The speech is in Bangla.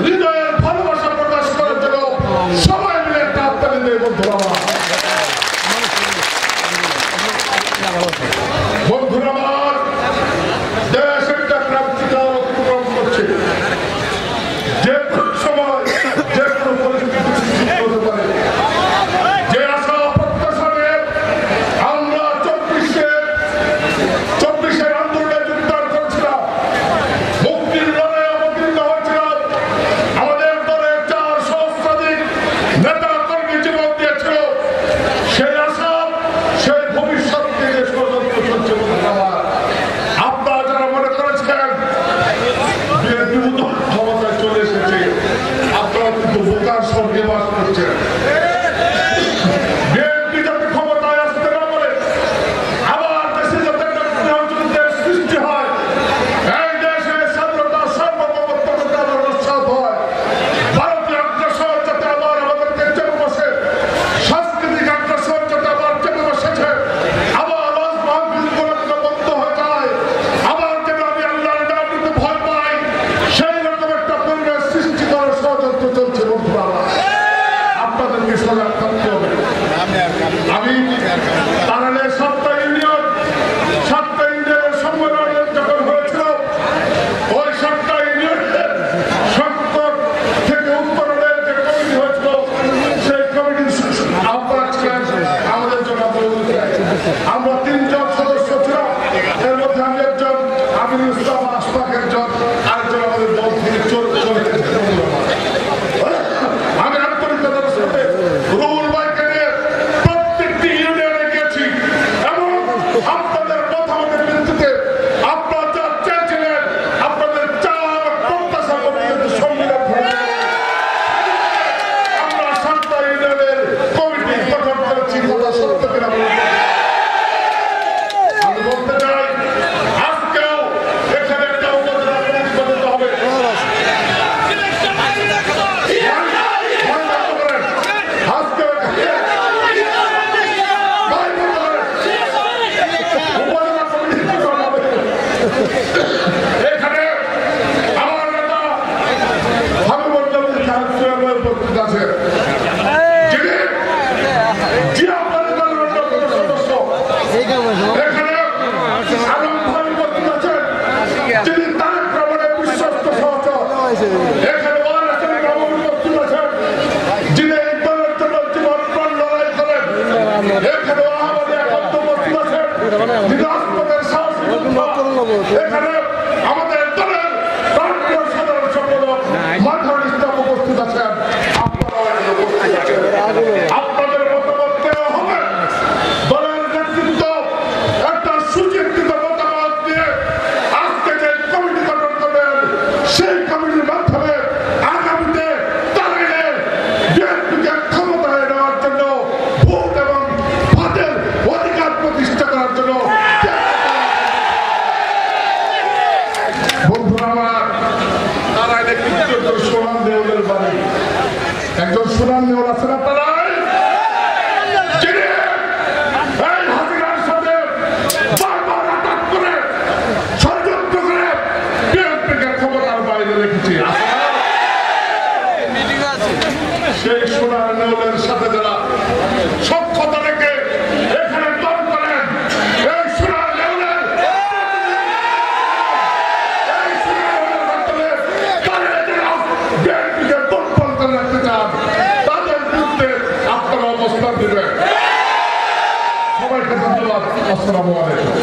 হৃদয়ের ভালোবাসা প্রকাশ করার জন্য সবাই মিলে একটা হাততালি দিয়ে বন্ধুরা বন্ধুরা আমার দেশ একটা ক্রান্তিকাল অতিক্রম করছে। যে কোনো সময় যে কোনো পরিস্থিতি সৃষ্টি হতে পারে। যে আশা প্রত্যাশা নিয়ে আমরা 24-এর আন্দোলনে যোগদান করেছিলাম, মুক্তির লড়াইয়ে অবতীর্ণ হয়েছিলাম, আমাদের দলের 4 সহস্রাধিক নেতা কর্মী জীবন দিয়েছিল, সেই আশা সেই ভবিষ্যৎ থেকে ষড়যন্ত্র চলছে। আপনারা যারা মনে করেছেন বিএনপি ক্ষমতায় চলে এসেছে, আপনারা কিন্তু বোকার সঙ্গে বাস করছেন। বিএনপি যাতে ক্ষমতায় আসতে না পারে, আবার দেশে যাতে একটা গৃহযুদ্ধের সৃষ্টি হয়, এই দেশে স্বাধীনতা সার্বভৌমত্ব যাতে আবার নস্যাৎ হয়, ভারতীয় আগ্রাসন যাতে আবার আমাদেরকে চেপে বসে, সাংস্কৃতিক আগ্রাসন যাতে আবার চেপে বসেছে, আবার রাজমাহফিল গুলো বন্ধ হয়ে যায়, আবার যেন আমি আল্লাহর নাম নিতে ভয় পাই, সেই রকম একটা পরিবেশ সৃষ্টি করার ষড়যন্ত্র চলছে। বন্ধুরা আপনাদেরকে সজাগ থাকতে হবে। আমি তাহলে 7টা ইউনিয়নের সম্মেলন যখন হয়েছিল, ওই 7টা ইউনিয়নের সংকট থেকে উত্তরণের যে কমিটি হয়েছিল, সেই কমিটির আপনারা ছিলেন আমাদের জন্য। আমরা 3 জন সদস্য ছিলাম, এর মধ্যে আমি একজন, আমিনুল ইসলাম আশফাক একজন, আরেকজন আমাদের দল থেকে চলে গেছে। আমি আন্তরিকতার সাথে রুহুল ভাইকে নিয়ে প্রত্যেকটি ইউনিয়নে গিয়েছি এবং আপনাদের মতামতের ভিত্তিতে আপনারা যা চেয়েছিলেন, আপনাদের চাওয়া প্রত্যাশা করতে সম্মিলিত হয়ে আমরা 7টা ইউনিয়নের কমিটি গঠন করেছি। কথা সত্য কিনা বলুন? আমি বলতে চাই, আজকেও এখানে একটা উপজেলা কমিটি গঠিত হবে। এখানে আমার নেতা হাবিবুর রহমান সাহেবের বক্তব্য আছে, যিনি আপনাদের সদস্য। এখানে আলম ভাই বক্তব্য আছেন, যিনি তারেক রহমানের বিশ্বস্ত সহচর। এখানে ওয়ারাসের রহমান বক্তব্য আছেন, যিনি এই দলের জন্য জীবন প্রাণ লড়াই করেন। এখানে আমাদের একান্ত বক্তব্য আছেন, যিনি রাজপথের সাহসী যোদ্ধা। এখানে আমাদের দলের রাষ্ট্রীয় সাধারণ সম্পাদক মাথার ইসলাম উপস্থিত আছেন। আপনাদের মতামত দেওয়া হবে। দলের নেতৃত্ব একটা সুচিন্তিত মতামত দিয়ে আজকে যে কমিটি গঠন করবেন, সেই কমিটির মাধ্যমে আগামীতে তারাইলে বিএনপিকে ক্ষমতায় নেওয়ার জন্য, ভোট এবং ভাতের অধিকার প্রতিষ্ঠা করার জন্য। বন্ধুরা আমার, তারাইলে কিন্তু সোনান দেওয়ালের বাড়ি, একজন সোনান দেওয়াল আছেন আপনারা, যিনি এই হাসিনার সাথে বারবার আঘাত করে ষড়যন্ত্র করে বিএনপিকে ক্ষমতার বাইরে রেখেছে। সেই সোনার নেওয়ালের সাথে যারা সক্ষতা রেখে এখানে দল করেন, এই সোনার নেওয়ালের মাধ্যমে তারা বিএনপিকে দুর্বল করে রাখতে চান, তাদের বিরুদ্ধে আপনারা অবস্থান দিবেন। সবাইকে ধন্যবাদ। আসসালামু আলাইকুম।